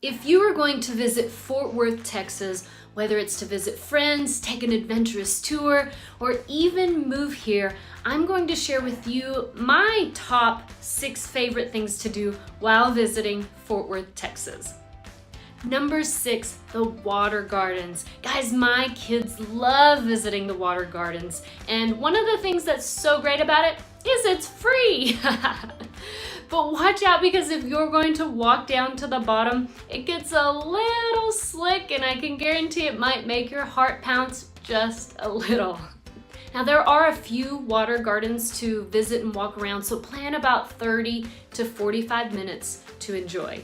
If you are going to visit Fort Worth, Texas, whether it's to visit friends, take an adventurous tour, or even move here, I'm going to share with you my top 6 favorite things to do while visiting Fort Worth, Texas. Number 6, the water gardens. Guys, my kids love visiting the water gardens, and one of the things that's so great about it is it's free. But watch out, because if you're going to walk down to the bottom, it gets a little slick, and I can guarantee it might make your heart pounce just a little. Now, there are a few water gardens to visit and walk around, so plan about 30 to 45 minutes to enjoy.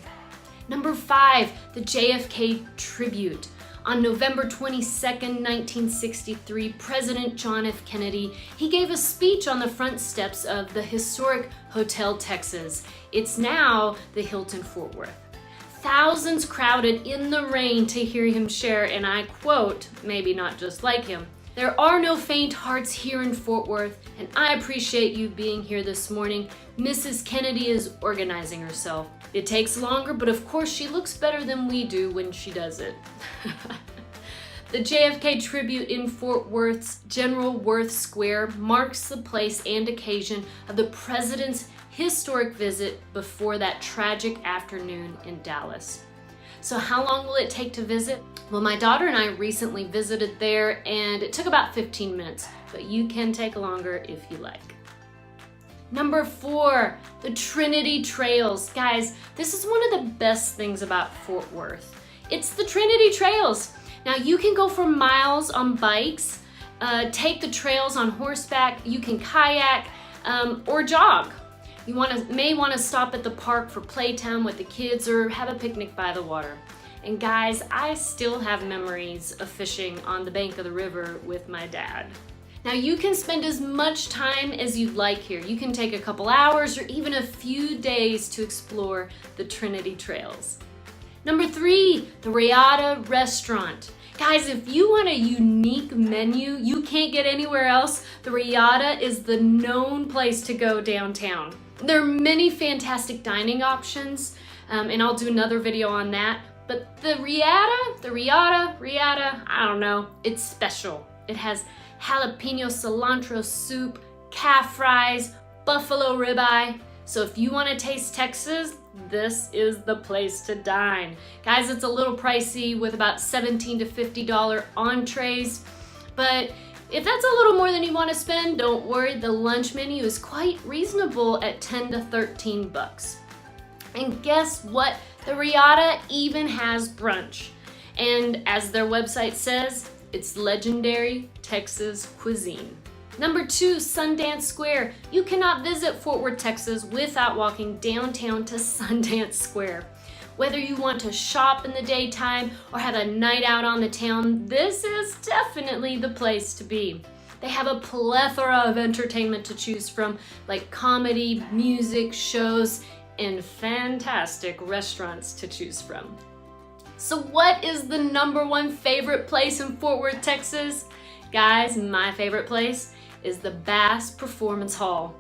Number 5, the JFK Tribute. On November 22nd, 1963, President John F. Kennedy, he gave a speech on the front steps of the historic Hotel Texas. It's now the Hilton Fort Worth. Thousands crowded in the rain to hear him share, and I quote, maybe not just like him, "There are no faint hearts here in Fort Worth, and I appreciate you being here this morning. Mrs. Kennedy is organizing herself. It takes longer, but of course she looks better than we do when she does it." The JFK Tribute in Fort Worth's General Worth Square marks the place and occasion of the president's historic visit before that tragic afternoon in Dallas. So how long will it take to visit? Well, my daughter and I recently visited there, and it took about 15 minutes, but you can take longer if you like. Number 4, the Trinity Trails. Guys, this is one of the best things about Fort Worth. It's the Trinity Trails. Now, you can go for miles on bikes, take the trails on horseback, you can kayak, or jog. You may want to stop at the park for playtime with the kids or have a picnic by the water. And guys, I still have memories of fishing on the bank of the river with my dad. Now, you can spend as much time as you'd like here. You can take a couple hours or even a few days to explore the Trinity Trails. Number 3, the Reata restaurant. Guys, if you want a unique menu you can't get anywhere else, the Reata is the known place to go downtown. There are many fantastic dining options, and I'll do another video on that. But the Reata, I don't know, it's special. It has jalapeno cilantro soup, calf fries, buffalo ribeye. So if you want to taste Texas, this is the place to dine. Guys, it's a little pricey with about $17 to $50 entrees, but if that's a little more than you want to spend, don't worry, the lunch menu is quite reasonable at $10 to $13. And guess what? The Reata even has brunch. And as their website says, it's legendary Texas cuisine. Number 2, Sundance Square. You cannot visit Fort Worth, Texas without walking downtown to Sundance Square. Whether you want to shop in the daytime or have a night out on the town, this is definitely the place to be. They have a plethora of entertainment to choose from, like comedy, music, shows, and fantastic restaurants to choose from. So what is the number 1 favorite place in Fort Worth, Texas? Guys, my favorite place is the Bass Performance Hall.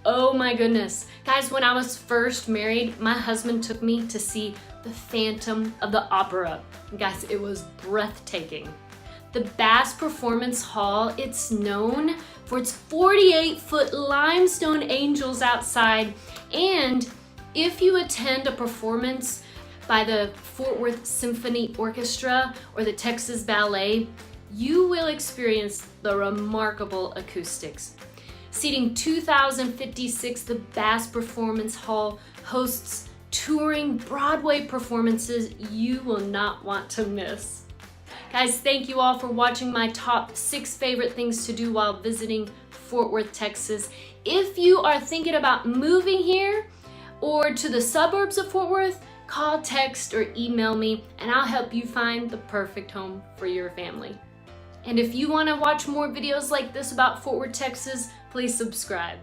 Oh my goodness. Guys, when I was first married, my husband took me to see the Phantom of the Opera. Guys, it was breathtaking. The Bass Performance Hall, it's known for its 48-foot limestone angels outside, and if you attend a performance by the Fort Worth Symphony Orchestra or the Texas Ballet, you will experience the remarkable acoustics. Seating 2,056, the Bass Performance Hall hosts touring Broadway performances you will not want to miss. Guys, thank you all for watching my top 6 favorite things to do while visiting Fort Worth, Texas. If you are thinking about moving here or to the suburbs of Fort Worth, call, text, or email me, and I'll help you find the perfect home for your family. And if you want to watch more videos like this about Fort Worth, Texas, please subscribe.